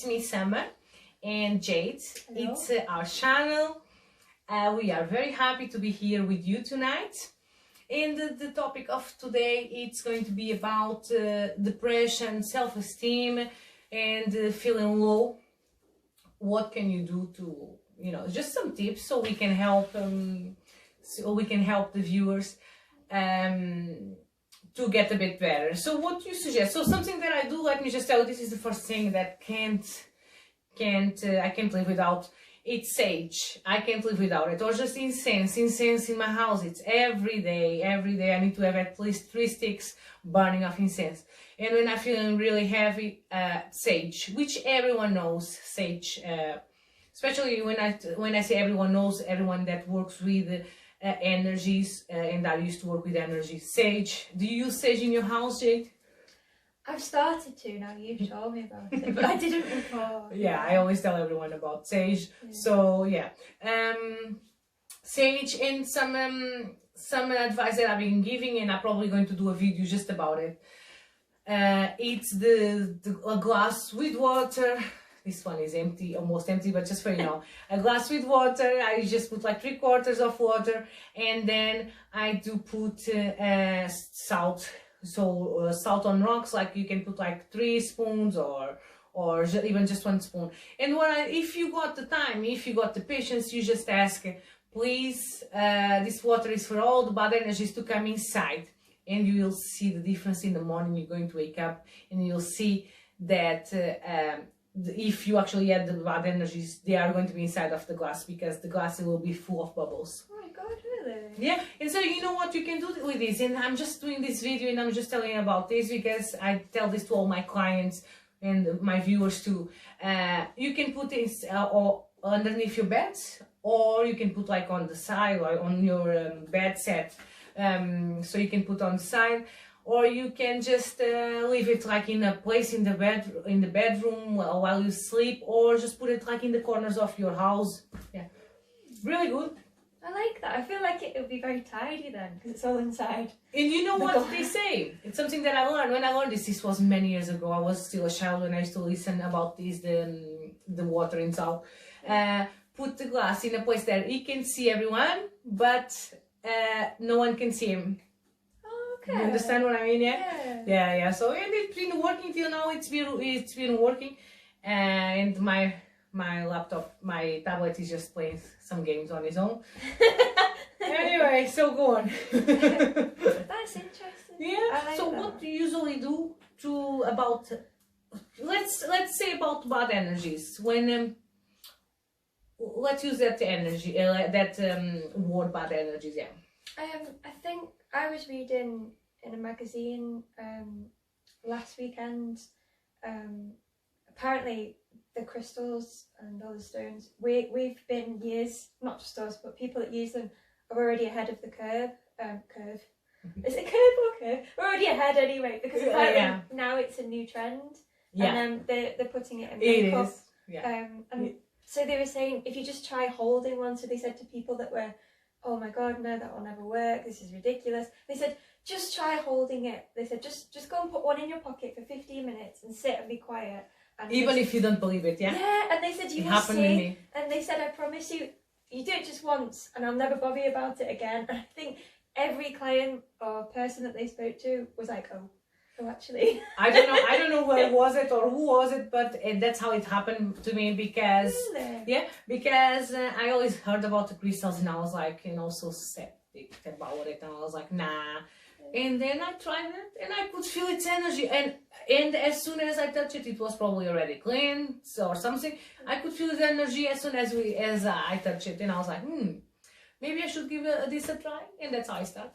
me, Summer and Jade. Hello. It's our channel. We are very happy to be here with you tonight. And the topic of today, it's going to be about depression, self-esteem, and feeling low. What can you do to, just some tips so we can help the viewers to get a bit better. So what do you suggest? So something that I do, let me just tell you, this is the first thing that I can't live without. It's sage. I can't live without it. Or just incense in my house. It's every day I need to have at least 3 sticks burning of incense. And when I'm feeling really heavy, sage, which everyone knows, sage, especially when I say everyone knows, everyone that works with energies, and I used to work with energy. Sage. Do you use sage in your house, Jade? I've started to now. You've told me about it, but I didn't before. Yeah, I always tell everyone about sage. Yeah. So yeah, sage, and some advice that I've been giving, and I'm probably going to do a video just about it. It's a glass with water. This one is empty, almost empty, but just for a glass with water. I just put like 3/4 of water, and then I do put salt. So salt on rocks, like you can put like 3 spoons or even just 1 spoon. And if you got the time, if you got the patience, you just ask, please, this water is for all the bad energies to come inside. And you will see the difference in the morning. You're going to wake up and you'll see that if you actually add the bad energies, they are going to be inside of the glass, because the glass will be full of bubbles. Oh my God, really? Yeah, and so you know what you can do with this, and I'm just doing this video and I'm just telling you about this because I tell this to all my clients and my viewers too. You can put this underneath your bed, or you can put like on the side or on your bed set. So you can put on the side, or you can just leave it like in a place in the bedroom while you sleep, or just put it like in the corners of your house. Yeah, really good. I like that. I feel like it would be very tidy then, because it's all inside. And you know what they say? It's something that I learned. When I learned this was many years ago. I was still a child when I used to listen about this, the water and salt. Put the glass in a place that he can see everyone, but no one can see him. Okay. You understand what I mean? Yeah. So, and it's been working till now. It's been working, and my laptop, my tablet is just playing some games on its own. Anyway, so go on. That's interesting. Yeah. Like so that. what do you usually do about? Let's say about bad energies. When let's use that energy, word, bad energies. Yeah. I think I was reading in a magazine last weekend. Apparently, the crystals and all the stones, we've been years, not just us, but people that use them are already ahead of the curve. Is it curve or curve? We're already ahead anyway, because apparently now it's a new trend. Yeah. And they're putting it in makeup. It is. Yeah. So they were saying, if you just try holding one, so they said to people that were, oh my God, no, that will never work, this is ridiculous. They said, just try holding it. They said, just go and put one in your pocket for 15 minutes and sit and be quiet. And even if you don't believe it, yeah? Yeah, and they said, you will see. And they said, I promise you, you do it just once and I'll never bother you about it again. And I think every client or person that they spoke to was like, oh actually. I don't know where was it or who was it, but that's how it happened to me, because because I always heard about the crystals and I was like, so skeptic about it, and I was like, nah. And then I tried it and I could feel its energy, and as soon as I touched it, it was probably already cleansed or something. I could feel its energy as soon as I touched it, and I was like, maybe I should give this a try, and that's how I started.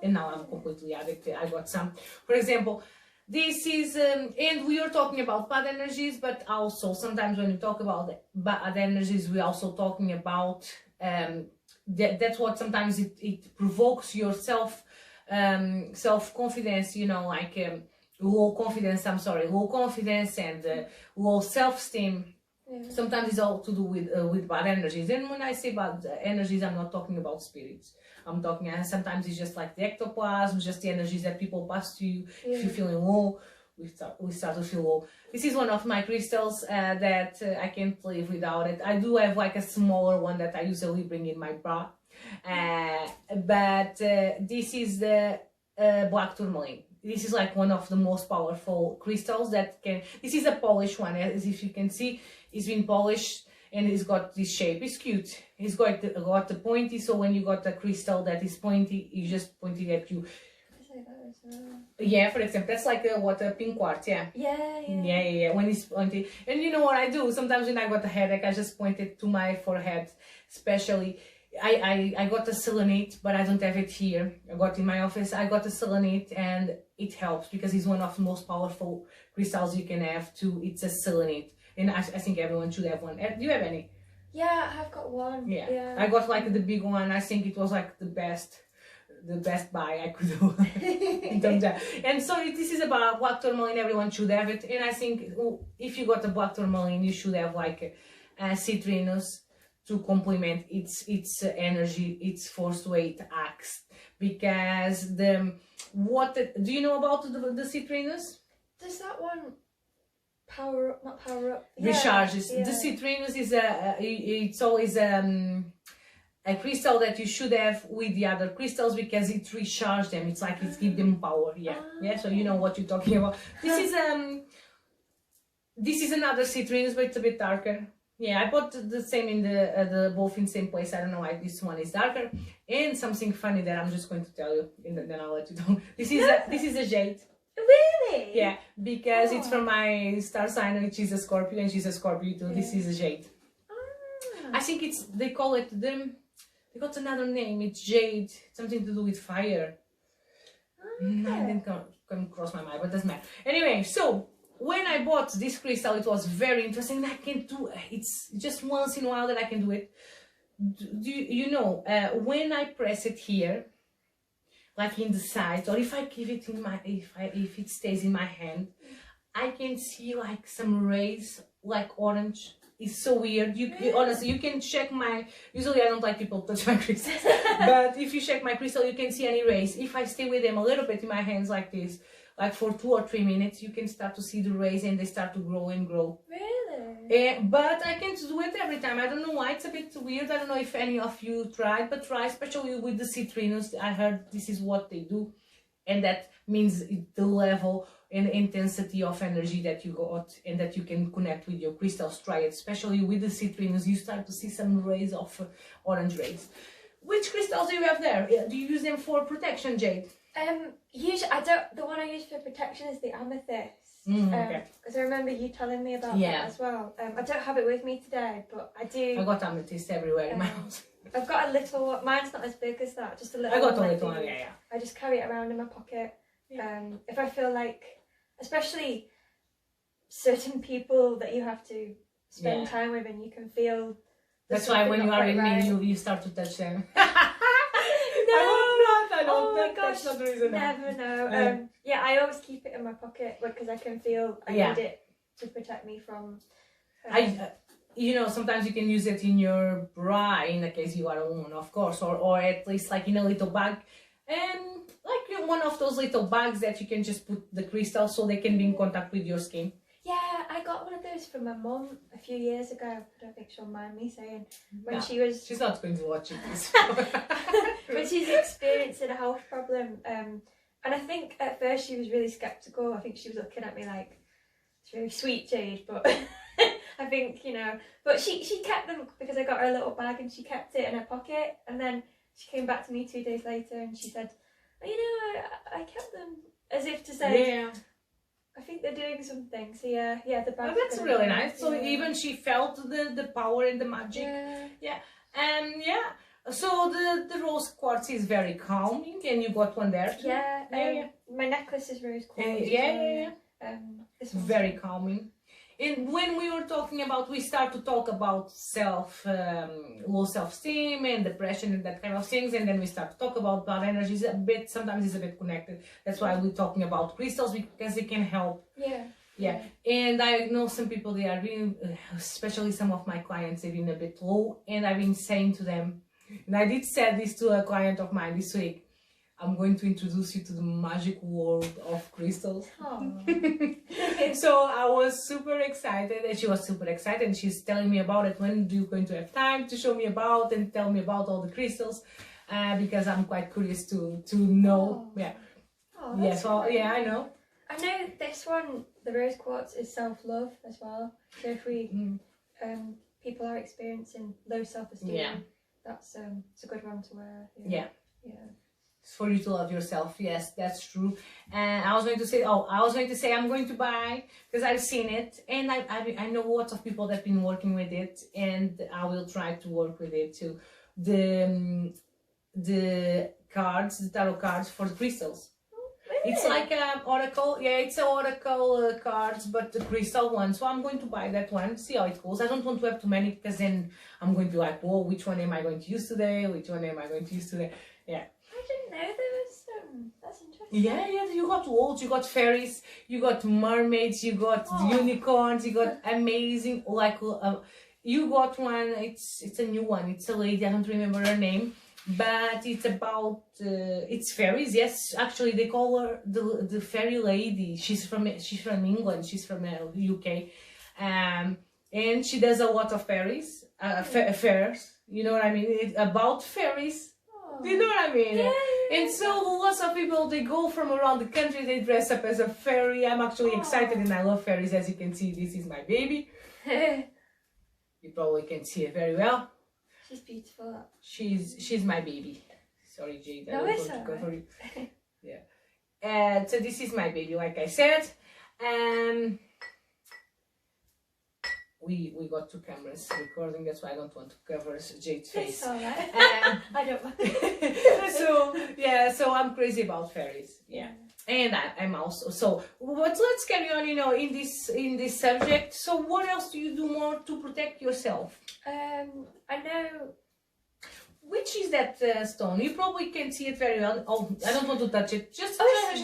And now I'm completely addicted. I got some, for example, this is, and we are talking about bad energies, but also sometimes when we talk about bad energies, we're also talking about, that's what sometimes it provokes your self-confidence, like low confidence and low self-esteem. Yeah. Sometimes it's all to do with bad energies. And when I say bad energies, I'm not talking about spirits. I'm talking, sometimes it's just like the ectoplasm, just the energies that people pass to you if you're feeling low, we start to feel low. This is one of my crystals that I can't live without it. I do have like a smaller one that I usually bring in my bra, but this is the black tourmaline. This is like one of the most powerful crystals that can. This is a polished one, as if you can see, it's been polished and it's got this shape. It's cute. It's got the pointy. So when you got a crystal that is pointy, you just point it at you. Yeah, for example, that's like a pink quartz. Yeah. Yeah. When it's pointy, and you know what I do? Sometimes when I got a headache, I just point it to my forehead, especially. I got a selenite, but I don't have it here. I got in my office. I got a selenite, and it helps because it's one of the most powerful crystals you can have too. It's a selenite, and I think everyone should have one. Do you have any? Yeah, I've got one. Yeah. I got like the big one. I think it was like the best buy I could do. And so this is about black tourmaline. Everyone should have it, and I think if you got a black tourmaline, you should have like a citrinus to complement its energy, its force weight acts, because do you know about the citrinus? Does that one not power up? Recharges. Yeah. The citrinus is it's always a crystal that you should have with the other crystals because it recharges them. It's like it gives them power. Yeah. So you know what you're talking about. This is another citrinus, but it's a bit darker. Yeah, I bought the same in the both in the same place. I don't know why this one is darker. And something funny that I'm just going to tell you, and then I'll let you know. This is a jade. Really? Yeah, because it's from my star sign, which is a Scorpio, and she's a Scorpio too. Yeah. This is a jade. I think they call it they got another name. It's jade, something to do with fire. I didn't come across my mind, but doesn't matter. Anyway, so when I bought this crystal, it was very interesting. I can do it's just once in a while that I can do it. Do you know when I press it here, like in the sides, or if I give it in my if it stays in my hand, I can see like some rays, like orange. It's so weird. Honestly, you can check my. Usually, I don't like people touch my crystals, but if you check my crystal, you can see any rays. If I stay with them a little bit in my hands like this, like for 2 or 3 minutes, you can start to see the rays and they start to grow and grow. Really? But I can't do it every time. I don't know why. It's a bit weird. I don't know if any of you tried, but try, especially with the citrinus. I heard this is what they do, and that means the level and intensity of energy that you got and that you can connect with your crystals. Try it, especially with the citrinus. You start to see some rays of orange rays. Which crystals do you have there? Do you use them for protection, Jade? Usually I don't. The one I use for protection is the amethyst. Okay. Because I remember you telling me about that as well. I don't have it with me today, but I do. I got amethyst everywhere in my house. I've got a little one. Mine's not as big as that. Just a little. I got one a little one. Yeah. I just carry it around in my pocket. If I feel like, especially certain people that you have to spend time with, and you can feel. That's why when you are with me, you start to touch them. I don't. Oh my gosh, that's not the reason. Never know. I always keep it in my pocket because I can feel I need it to protect me from. Sometimes you can use it in your bra in the case you are a woman, of course, or at least like in a little bag, and like one of those little bags that you can just put the crystals so they can be in contact with your skin. Yeah, I got one of those from my mum a few years ago. I don't think she'll mind me saying. When she was... She's not going to watch it. When she's experiencing a health problem. And I think at first she was really sceptical. I think she was looking at me like, it's really sweet, Jade, but I think, But she kept them because I got her a little bag and she kept it in her pocket. And then she came back to me 2 days later and she said, I kept them as if to say... I think they're doing something. So the bag. Oh, that's really nice. So even she felt the power and the magic. So the rose quartz is very calming, and you got one there too. My necklace is rose quartz. It's very calming. And when we start to talk about low self-esteem and depression and that kind of things, and then we start to talk about blood energies sometimes it's a bit connected. That's why we're talking about crystals, because they can help. Yeah. And I know some people, they are really, especially some of my clients, they've been a bit low, and I've been saying to them, and I did say this to a client of mine this week, I'm going to introduce you to the magic world of crystals. Aw. So I was super excited, and she was super excited, and she's telling me about it. When do you going to have time to show me about and tell me about all the crystals? Because I'm quite curious to know. Oh. Yeah. Oh, Yeah. that's So really yeah, I nice. know. I know this one, the rose quartz, is self-love as well. So if we people are experiencing low self-esteem, Yeah. that's it's a good one to wear. Yeah. Yeah. It's for you to love yourself. Yes, that's true. And I was going to say, I'm going to buy, because I've seen it, and I know lots of people that have been working with it, and I will try to work with it too. The cards, the tarot cards for the crystals. Really? It's like an oracle. Yeah, it's an oracle cards, but the crystal one. So I'm going to buy that one, see how it goes. I don't want to have too many, because then I'm going to be like, whoa, which one am I going to use today? Which one am I going to use today? Yeah. I didn't know there was that's interesting. Yeah, you got wolves, you got fairies, you got mermaids, you got unicorns, you got amazing, like, you got one, it's a new one, it's a lady, I don't remember her name, but it's about, it's fairies, yes, actually they call her the fairy lady, she's from England, she's from UK, and she does a lot of fairies, fairs, you know what I mean, about fairies. You know what I mean? Yeah. And so lots of people, they go from around the country, they dress up as a fairy. I'm actually excited, and I love fairies. As you can see, this is my baby. You probably can see it very well. She's beautiful. She's my baby. Sorry, Jade. No, it's alright. Yeah. And so this is my baby, like I said. We got two cameras recording, that's why I don't want to cover Jade's face. It's alright. I don't mind. So yeah, so I'm crazy about fairies. Yeah. And I'm also but let's carry on, you know, in this subject. So what else do you do more to protect yourself? I know. Which is that stone? You probably can see it very well. Oh, I don't want to touch it. Just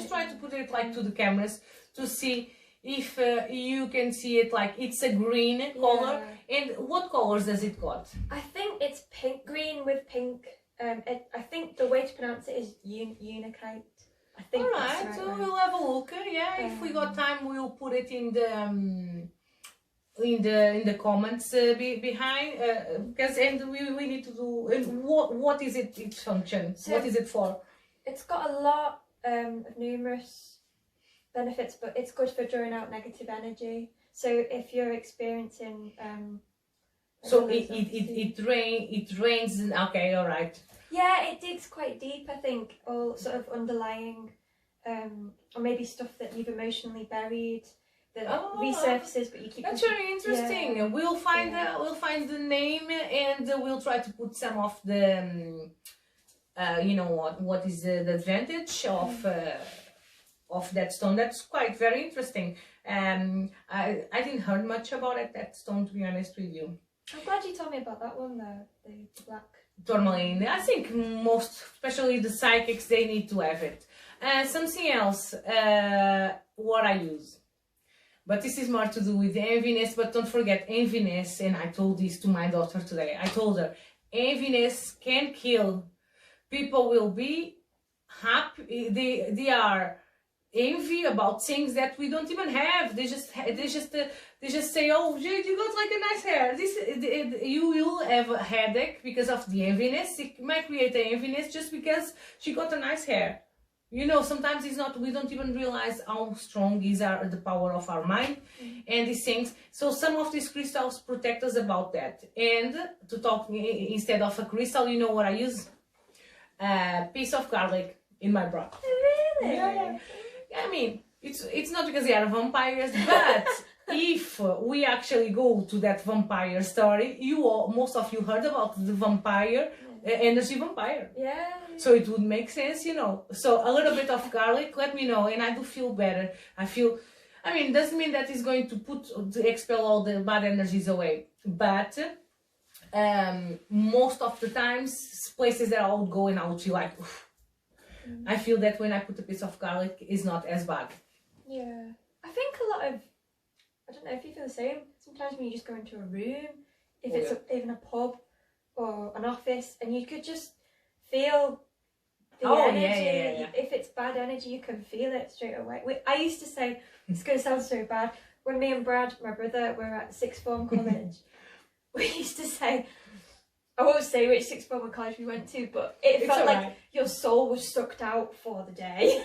try to put it like to the cameras to see if you can see it. Like it's a green color. And what colors does it got? I think it's pink, green with pink. I think the way to pronounce it is unikite. I think. All that's right, the so right we'll have a look. Yeah, if we got time, we'll put it in the comments behind. Because we need to do. And what is it? Its function? So what is it for? It's got a lot of numerous benefits, but it's good for drawing out negative energy. So if you're experiencing so it rains. Okay, all right. Yeah, it digs quite deep, I think, all sort of underlying, or maybe stuff that you've emotionally buried that resurfaces, but you keep. That's very interesting. Yeah. We'll find the name, and we'll try to put some of the, you know what is the advantage of that stone. That's quite very interesting. I didn't heard much about it, that stone, to be honest with you. I'm glad you told me about that one though, the black. Tourmaline. I think most, especially the psychics, they need to have it. Something else, what I use. But this is more to do with enviness, but don't forget enviness, and I told this to my daughter today. I told her, enviness can kill. People will be happy, they are envy about things that we don't even have. They just say, oh, Jade, you got like a nice hair. You will have a headache because of the enviness. It might create an enviness just because she got a nice hair. You know, sometimes it's not, we don't even realize how strong is the power of our mind and these things. So some of these crystals protect us about that. And to talk, instead of a crystal, you know what I use? A piece of garlic in my bra. Really? Yeah. I mean, it's not because they are vampires, but if we actually go to that vampire story, most of you heard about the vampire, energy vampire. Yeah. So it would make sense, you know. So a little bit of garlic, let me know, and I do feel better. I mean, doesn't mean that it's going to expel all the bad energies away, but most of the times, places that I would go and I would feel like, oof. I feel that when I put a piece of garlic, it's not as bad. Yeah. I think a lot of, I don't know if you feel the same, sometimes when you just go into a room, if even a pub or an office, and you could just feel the energy. If it's bad energy, you can feel it straight away. I used to say, it's going to sound so bad, when me and Brad, my brother, were at sixth form college, we used to say, I won't say which sixth form college we went to, but it felt like your soul was sucked out for the day.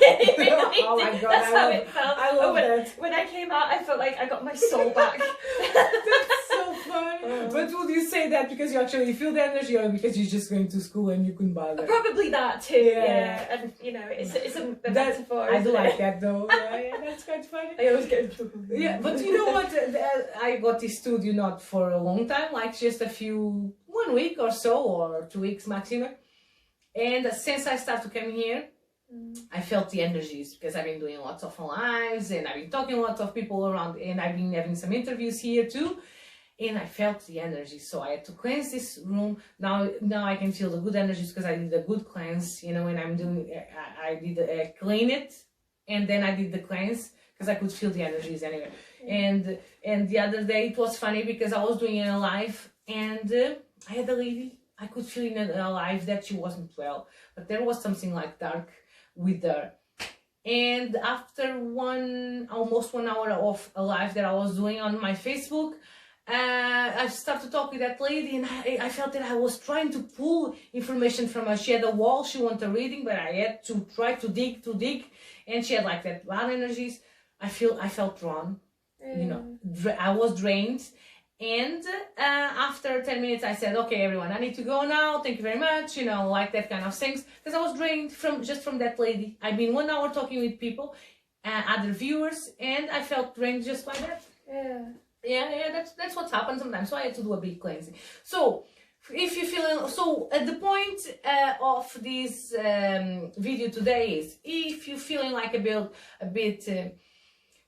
Oh my God, that's how it felt. I love that. When I came out, I felt like I got my soul back. That's so fun. But would you say that because you actually feel the energy, or because you're just going to school and you couldn't bother? Probably that too. Yeah. And you know, it's a metaphor. I do like that though. Yeah, that's quite funny. I always get in trouble. Yeah, but you know what? I got this studio not for a long time, like just 1 week or so, or 2 weeks maximum. And since I started coming here, I felt the energies, because I've been doing lots of lives and I've been talking to lots of people around, and I've been having some interviews here too. And I felt the energy, so I had to cleanse this room. Now I can feel the good energies because I did a good cleanse, you know. And I did clean it, and then I did the cleanse because I could feel the energies anyway. And the other day it was funny because I was doing a live, and I had a lady. I could feel in a live that she wasn't well, but there was something like dark with her. And after almost 1 hour of a live that I was doing on my Facebook, I started to talk with that lady, and I felt that I was trying to pull information from her. She had a wall she wanted reading, but I had to try to dig, and she had like that bad energies. I felt drawn, you know, I was drained. And after 10 minutes I said, okay everyone, I need to go now, thank you very much, you know, like that kind of things, because I was drained from that lady. I've been 1 hour talking with people, other viewers, and I felt drained just by that. Yeah, that's what happens sometimes. So I had to do a big cleansing. So if you're feeling, so at the point of this video today is, if you're feeling like a bit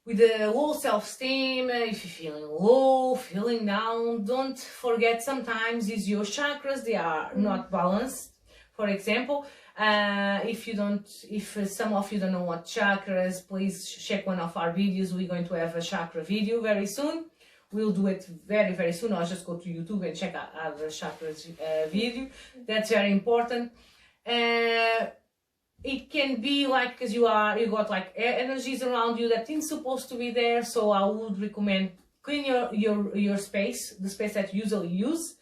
with a low self-esteem, if you're feeling low, feeling down, don't forget sometimes is your chakras, they are not balanced. For example, if some of you don't know what chakras, please check one of our videos. We're going to have a chakra video very soon. We'll do it very, very soon. I'll just go to YouTube and check out other chakras video. That's very important. It can be like, because you got like energies around you that ain't supposed to be there. So I would recommend clean your space, the space that you usually use,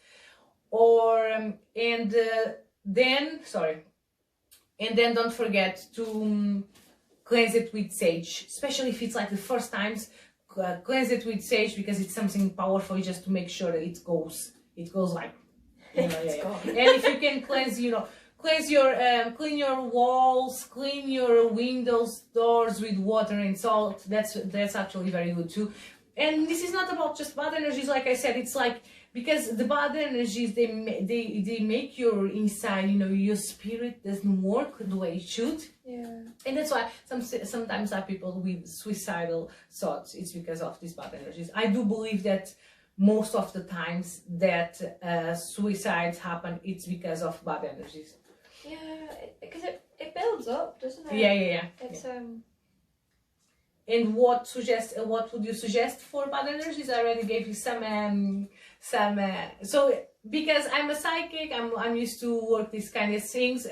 and then don't forget to cleanse it with sage, especially if it's like the first times. Cleanse it with sage, because it's something powerful, just to make sure that it goes like, you know, and if you can cleanse, you know, clean your walls, clean your windows, doors with water and salt. That's actually very good too. And this is not about just bad energies, like I said. It's like, because the bad energies, they make your inside, you know, your spirit doesn't work the way it should. Yeah. And that's why sometimes are people with suicidal thoughts. It's because of these bad energies. I do believe that most of the times that suicides happen, it's because of bad energies. Yeah, because it builds up, doesn't it? Yeah. It's And what would you suggest for bad energies? I already gave you some. So because I'm a psychic, I'm used to work these kind of things.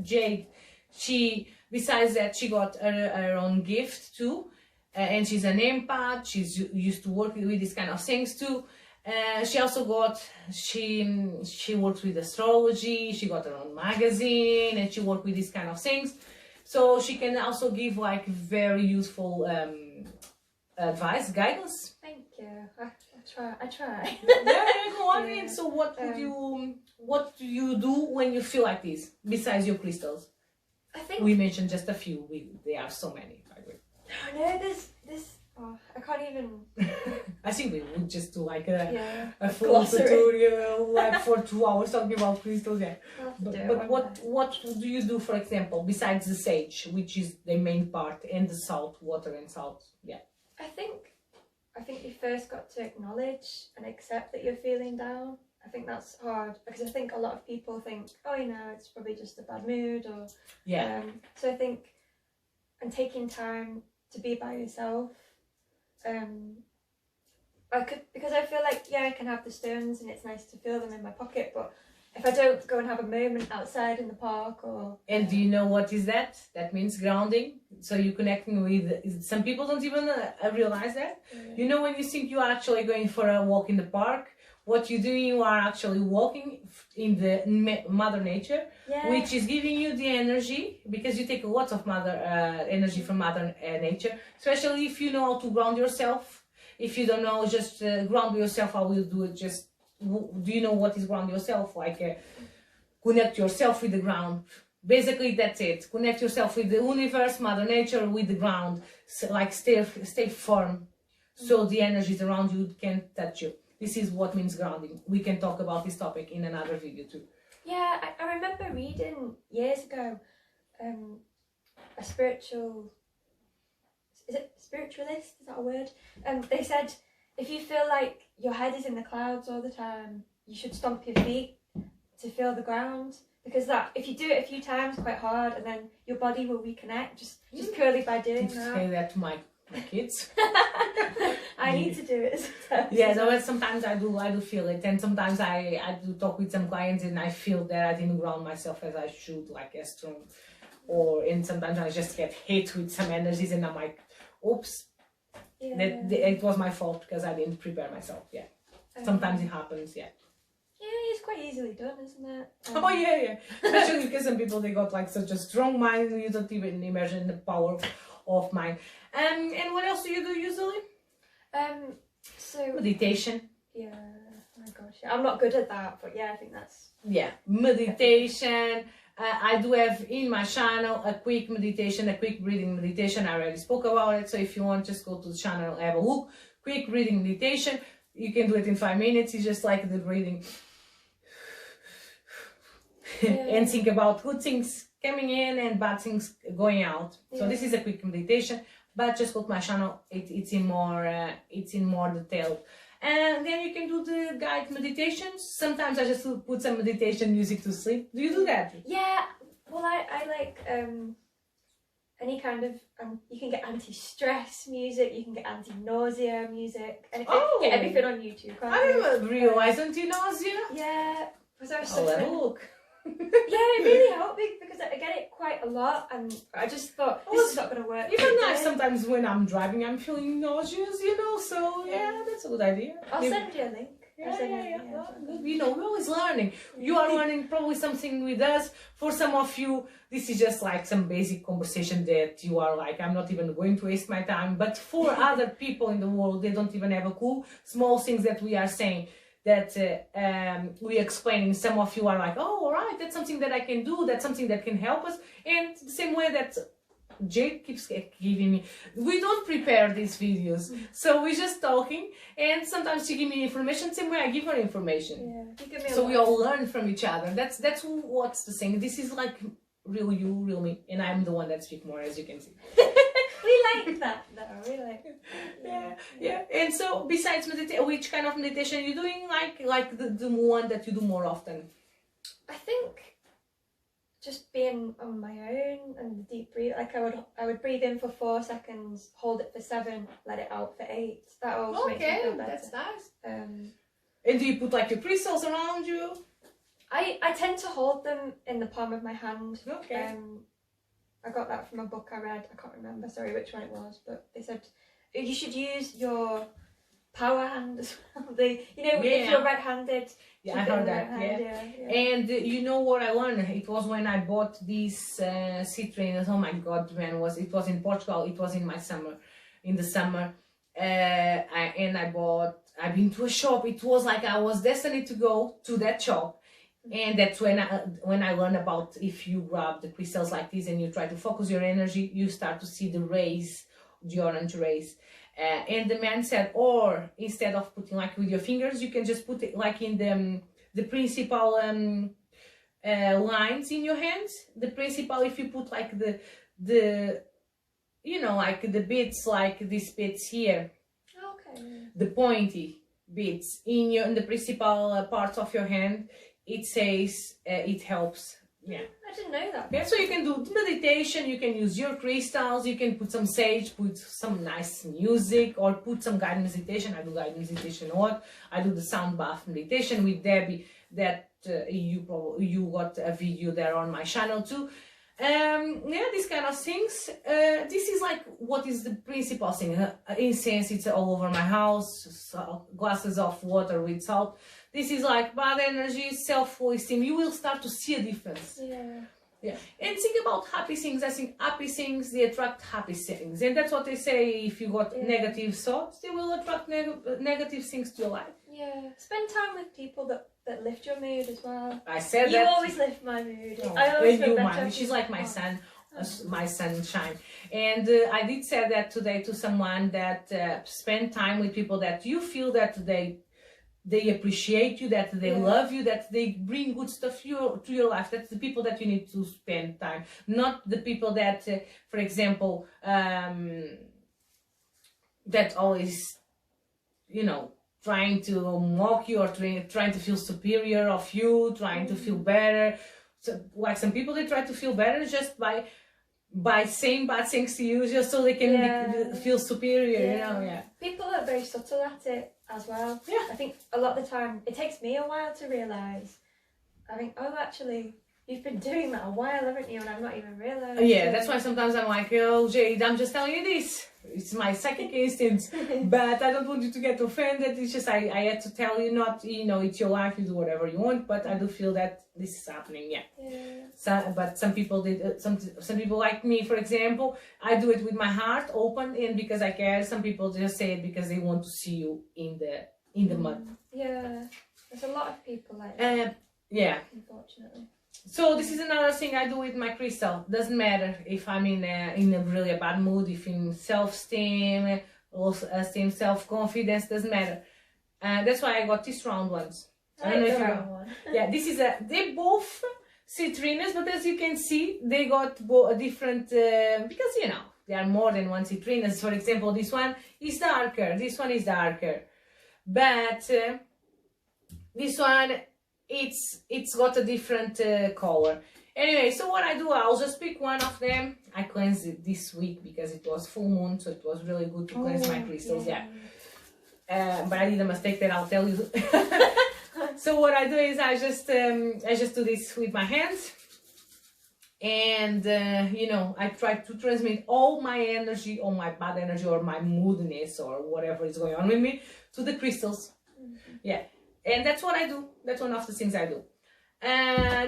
Jade, besides that, she got her own gift too, and she's an empath. She's used to work with these kind of things too. She also she works with astrology. She got her own magazine, and she worked with these kind of things. So she can also give like very useful advice, guidance. Thank you. I try. Yeah, go on. Yeah. So what do you do when you feel like this, besides your crystals? I think we mentioned just a few. There are so many, by the way. No, there's I can't even. I think we would just do like a full tutorial, like for 2 hours talking about crystals. Yeah. But what do you do, for example, besides the sage, which is the main part, and the salt, water and salt? Yeah. I think you first got to acknowledge and accept that you're feeling down. I think that's hard, because I think a lot of people think, oh, you know, it's probably just a bad mood, or so I think, and taking time to be by yourself. Because I feel like, yeah, I can have the stones and it's nice to feel them in my pocket, but if I don't go and have a moment outside in the park or... And do you know what is that? That means grounding. So you're connecting with, some people don't even realize that. You know, when you think you are actually going for a walk in the park, what you're doing, you are actually walking in the mother nature, which is giving you the energy, because you take a lot of mother energy from mother nature, especially if you know how to ground yourself. If you don't know, just ground yourself, how will you do it? Just, do you know what is ground yourself? Like connect yourself with the ground. Basically, that's it. Connect yourself with the universe, mother nature, with the ground. So, like stay firm, so the energies around you can't touch you. This is what means grounding. We can talk about this topic in another video too. Yeah, I remember reading years ago a spiritual... Is it spiritualist? Is that a word? They said, if you feel like your head is in the clouds all the time, you should stomp your feet to feel the ground. Because that, if you do it a few times quite hard, and then your body will reconnect just purely by doing that. Say that to my kids. I need to do it sometimes. Yeah, no, but sometimes I do feel it, and sometimes I do talk with some clients and I feel that I didn't ground myself as I should, like as strong. And sometimes I just get hit with some energies and I'm like, oops, it was my fault because I didn't prepare myself. Yeah, sometimes it happens. Yeah. Yeah, it's quite easily done, isn't it? Oh yeah. Especially because some people, they got like such a strong mind, and you don't even imagine the power of mind. And what else do you do usually? So meditation. Yeah. Oh my gosh, I'm not good at that, but yeah, I think that's... Yeah, meditation. I do have in my channel a quick meditation, a quick breathing meditation. I already spoke about it, so if you want, just go to the channel, have a look. Quick breathing meditation. You can do it in 5 minutes. It's just like the breathing. And think about good things coming in and bad things going out. So this is a quick meditation, but just go to my channel. It's in more detail. And then you can do the guided meditations. Sometimes I just put some meditation music to sleep. Do you do that? Yeah, well I like any kind of you can get anti-stress music, you can get anti-nausea music, and you can get everything on YouTube. I didn't realize anti-nausea. Yeah, because I was I'll have a look. Yeah, it really helped me because I get it quite a lot, and I just thought this is not going to work. Even nice sometimes when I'm driving, I'm feeling nauseous, you know. So yeah, that's a good idea. I'll send you a link. Yeah. Well, you know, we're always learning. You are learning probably something with us. For some of you, this is just like some basic conversation that you are like, I'm not even going to waste my time. But for other people in the world, they don't even have a clue. Small things that we are saying, that we explain, some of you are like, oh, all right, that's something that I can do, that's something that can help us. And the same way that Jade keeps giving me, we don't prepare these videos, so we're just talking, and sometimes she gives me information, same way I give her information. Yeah, so we all learn from each other. That's what's the thing. This is like real you, real me, and I'm the one that speaks more, as you can see. We like that though, we like it. Yeah. And so besides meditation, which kind of meditation are you doing? Like the one that you do more often? I think just being on my own and deep breathe. Like I would breathe in for 4 seconds, hold it for 7, let it out for 8. That always makes me feel better. That's nice. And do you put like your crystals around you? I tend to hold them in the palm of my hand. Okay. I got that from a book I read. I can't remember, sorry, which one it was, but they said you should use your power hand as well. If you're right-handed. Yeah, I heard that. Yeah. And you know what I learned? It was when I bought these sea trainers. Oh my God, man! It was in Portugal. It was in the summer. I've been to a shop. It was like I was destined to go to that shop. And that's when I learned about, if you grab the crystals like this and you try to focus your energy, you start to see the rays, the orange rays. And the man said, or instead of putting like with your fingers, you can just put it like in the principal lines in your hands. The principal, if you put like the like the bits, like these bits here. Okay. The pointy bits in the principal parts of your hand. It says it helps. Yeah. I didn't know that. Yeah, so you can do meditation, you can use your crystals, you can put some sage, put some nice music, or put some guided meditation. I do guided meditation a lot. I do the sound bath meditation with Debbie. that you got a video there on my channel too. Yeah, these kind of things. This is like what is the principal thing. Incense, it's all over my house. Glasses of water with salt. This is like bad energy, self-esteem. You will start to see a difference. Yeah. Yeah. And think about happy things. I think happy things, they attract happy things. And that's what they say, if you got negative thoughts, they will attract negative things to your life. Yeah. Spend time with people that lift your mood as well. I said you that. You always lift my mood. Oh, I always feel you, better. she's like my son. My sunshine. And I did say that today to someone, that spend time with people that you feel that they appreciate you, that they love you, that they bring good stuff to your life. That's the people that you need to spend time, not the people that, for example, that always, you know, trying to mock you, or trying to feel superior of you, trying to feel better. So, like some people, they try to feel better just by saying bad things to you, just so they can feel superior, you know. Yeah. People are very subtle at it as well. Yeah. I think a lot of the time, it takes me a while to realise. I think, oh, actually, you've been doing that a while, haven't you? And I've not even realised. Yeah, that's why sometimes I'm like, oh, Jade, I'm just telling you this. It's my psychic instinct, but I don't want you to get offended. It's just I had to tell you, not, you know, it's your life, you do whatever you want, but I do feel that this is happening, yeah. But some people did, some people like me, for example, I do it with my heart open, and because I care. Some people just say it because they want to see you in the mud. Yeah, there's a lot of people like that. Yeah. Unfortunately. So this is another thing I do with my crystal. Doesn't matter if I'm in a really bad mood, if in self-esteem, esteem, self-confidence, doesn't matter. That's why I got these round ones. I don't know if you know. Yeah, this is they both citrinas, but as you can see, they got a different, because, you know, there are more than one citrinas. For example, this one is darker, this one is darker, but this one, it's got a different color. Anyway, so what I do, I'll just pick one of them. I cleansed it this week because it was full moon, so it was really good to cleanse my crystals. Yeah. But I did a mistake that I'll tell you. So what I do is I just do this with my hands, and you know, I try to transmit all my energy, all my bad energy, or my moodiness, or whatever is going on with me, to the crystals. Yeah. And that's what I do. That's one of the things I do.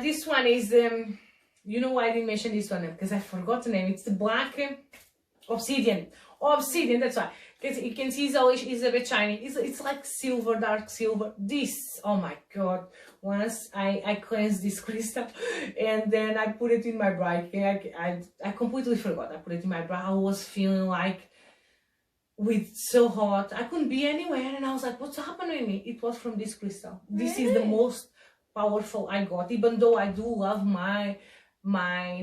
This one is, you know why I didn't mention this one? Because I forgot the name. It's the black Obsidian. Obsidian, that's why. Because you can see it's a bit shiny. It's like silver, dark silver. This, oh my god. Once I cleansed this crystal, and then I put it in my bra. I completely forgot. I put it in my bra. I was feeling like, so hot, I couldn't be anywhere, and I was like, what's happening to me? It was from this crystal. This is the most powerful I got, even though I do love my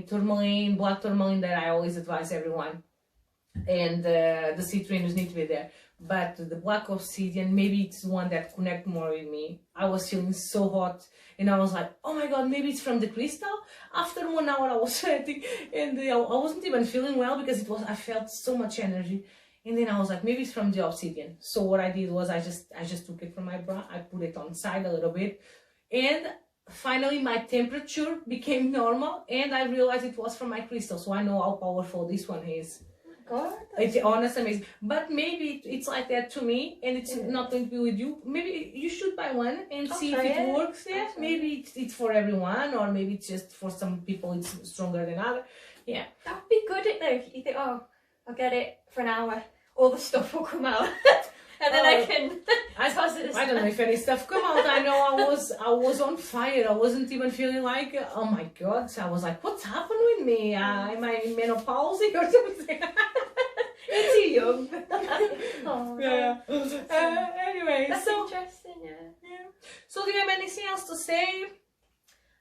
tourmaline, black tourmaline, that I always advise everyone, and the citrinos need to be there, but the black obsidian, maybe it's the one that connect more with me. I was feeling so hot, and I was like, oh my god, maybe it's from the crystal. After 1 hour I was sweating, and I wasn't even feeling well, because I felt so much energy. And then I was like, maybe it's from the obsidian. So what I did was I just took it from my bra, I put it on side a little bit, and finally my temperature became normal, and I realized it was from my crystal. So I know how powerful this one is. God, it's honestly amazing. But maybe it's like that to me, and it's not going to be with you. Maybe you should buy one and see if it works. Yeah, maybe it's for everyone, or maybe it's just for some people it's stronger than others. Yeah, that would be good though. If you think, oh, I'll get it for an hour, all the stuff will come out, and then I can. I don't know if any stuff come out. I know I was on fire. I wasn't even feeling like, oh my god. So I was like, what's happened with me? Am I menopausal or something? You're too young. Oh, yeah. Anyway, that's so interesting. Yeah. So do you have anything else to say?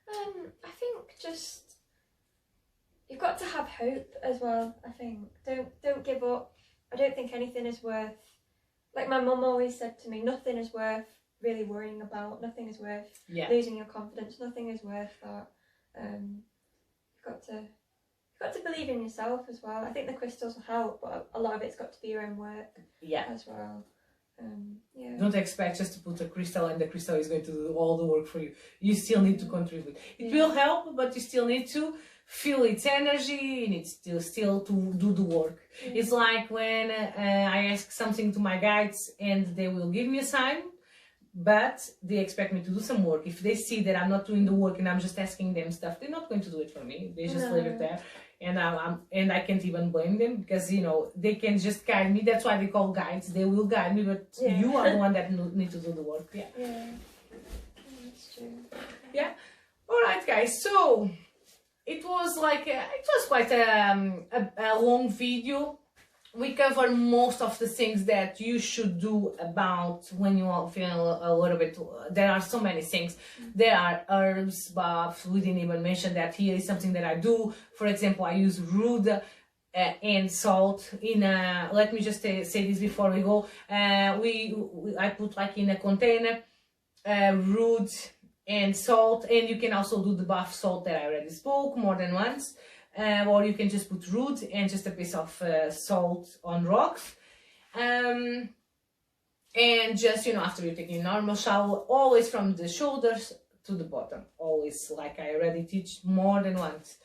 I think just. You've got to have hope as well, I think. Don't give up. I don't think anything is worth, like my mum always said to me, nothing is worth really worrying about. Nothing is worth losing your confidence. Nothing is worth that. You've got to believe in yourself as well. I think the crystals will help, but a lot of it's got to be your own work as well. Yeah. Don't expect just to put a crystal and the crystal is going to do all the work for you. You still need to contribute. It will help, but you still need to feel its energy. You need still to do the work. It's like when I ask something to my guides and they will give me a sign, but they expect me to do some work. If they see that I'm not doing the work and I'm just asking them stuff, they're not going to do it for me. They just leave it there. And I can't even blame them, because you know they can just guide me. That's why they call guides. They will guide me, but you are the one that need to do the work. Yeah. That's true. Yeah. All right, guys. So it was quite a long video. We cover most of the things that you should do about when you are feeling a little bit. There are so many things. There are herbs, baths. We didn't even mention that here is something that I do. For example, I use root and salt in a. Let me just say this before we go. I put like in a container root and salt, and you can also do the bath salt that I already spoke more than once. Or you can just put root and just a piece of salt on rocks. And just, you know, after you're taking a normal shower, always from the shoulders to the bottom. Always, like I already teach more than once.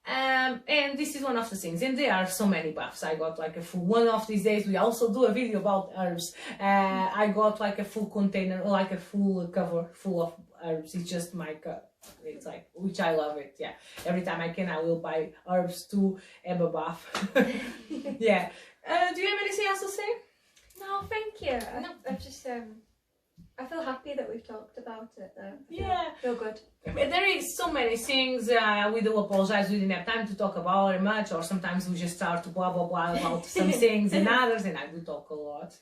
And this is one of the things. And there are so many baths. I got like a full, one of these days, we also do a video about herbs. I got like a full container, like a full cover full of herbs. It's just my cup. It's like, which I love it. Yeah, every time I can I will buy herbs to have a bath. Yeah. Do you have anything else to say? No, thank you. I just I feel happy that we've talked about it though. Yeah, feel good. There is so many things. We do apologize, we didn't have time to talk about it much, or sometimes we just start to blah blah blah about some things and others, and I do talk a lot.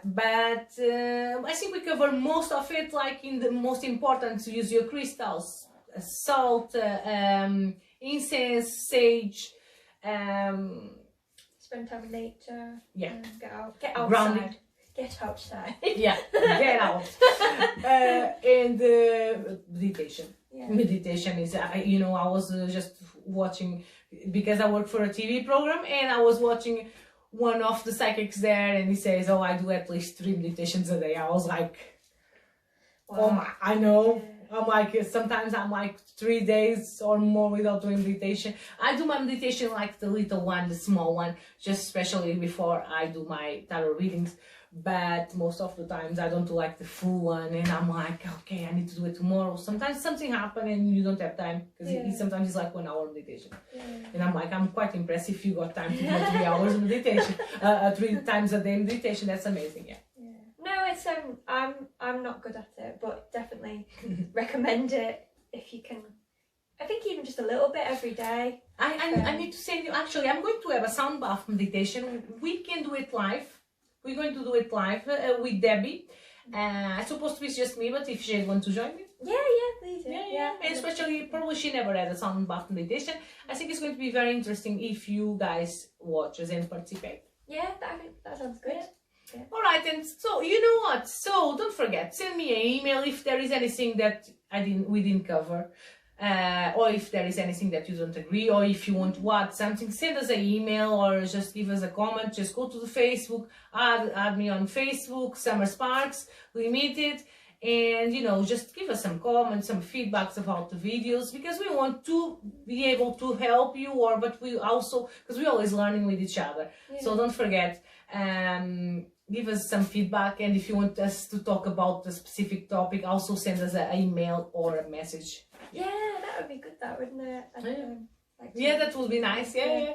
But I think we cover most of it, like in the most important, to use your crystals, salt, incense, sage, spend time with nature. Yeah, get outside. Grounding. Get outside. Yeah, get out. And meditation. Yeah. Meditation is, you know, I was just watching, because I work for a TV program, and I was watching one of the psychics there, and he says, oh, I do at least 3 meditations a day. I was like, wow. Oh my, I know. Yeah. I'm like, sometimes I'm like 3 days or more without doing meditation. I do my meditation like the little one, the small one, just especially before I do my tarot readings. But most of the times I don't do like the full one, and I'm like, okay, I need to do it tomorrow. Sometimes something happens and you don't have time, because sometimes it's like 1 hour meditation. And I'm like, I'm quite impressed if you got time to do 3 hours meditation, 3 times a day meditation. That's amazing. Yeah. No, it's I'm not good at it, but definitely recommend it if you can. I think even just a little bit every day. I need to say, actually, I'm going to have a sound bath meditation. We can do it live. We're going to do it live with Debbie. It's supposed to be just me, but if she wants to join me. Yeah, please. Yeah. And especially, probably she never had a sound bath meditation. I think it's going to be very interesting if you guys watch us and participate. Yeah, I think that sounds good. Yeah. All right, and so you know what? So don't forget, send me an email if there is anything that we didn't cover. Or if there is anything that you don't agree, or if you want to add something, send us an email or just give us a comment. Just go to the Facebook, add me on Facebook, Summer Sparks Limited, and you know, just give us some comments, some feedbacks about the videos, because we want to be able to help you, but we also, because we're always learning with each other. So don't forget, give us some feedback, and if you want us to talk about a specific topic, also send us an email or a message. Yeah, that would be good, that, wouldn't it? That would be nice. Yeah.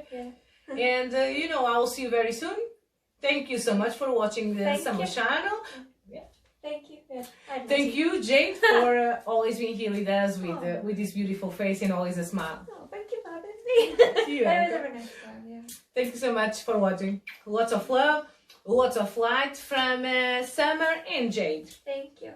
And you know, I will see you very soon. Thank you so much for watching the Summer channel. Yeah. Thank you. Yeah. Thank you, Jade, for always being here with us with this beautiful face and always a smile. Oh, thank you for having me. See you. That was a nice time. Yeah. Thank you so much for watching. Lots of love, lots of light from Summer and Jade. Thank you.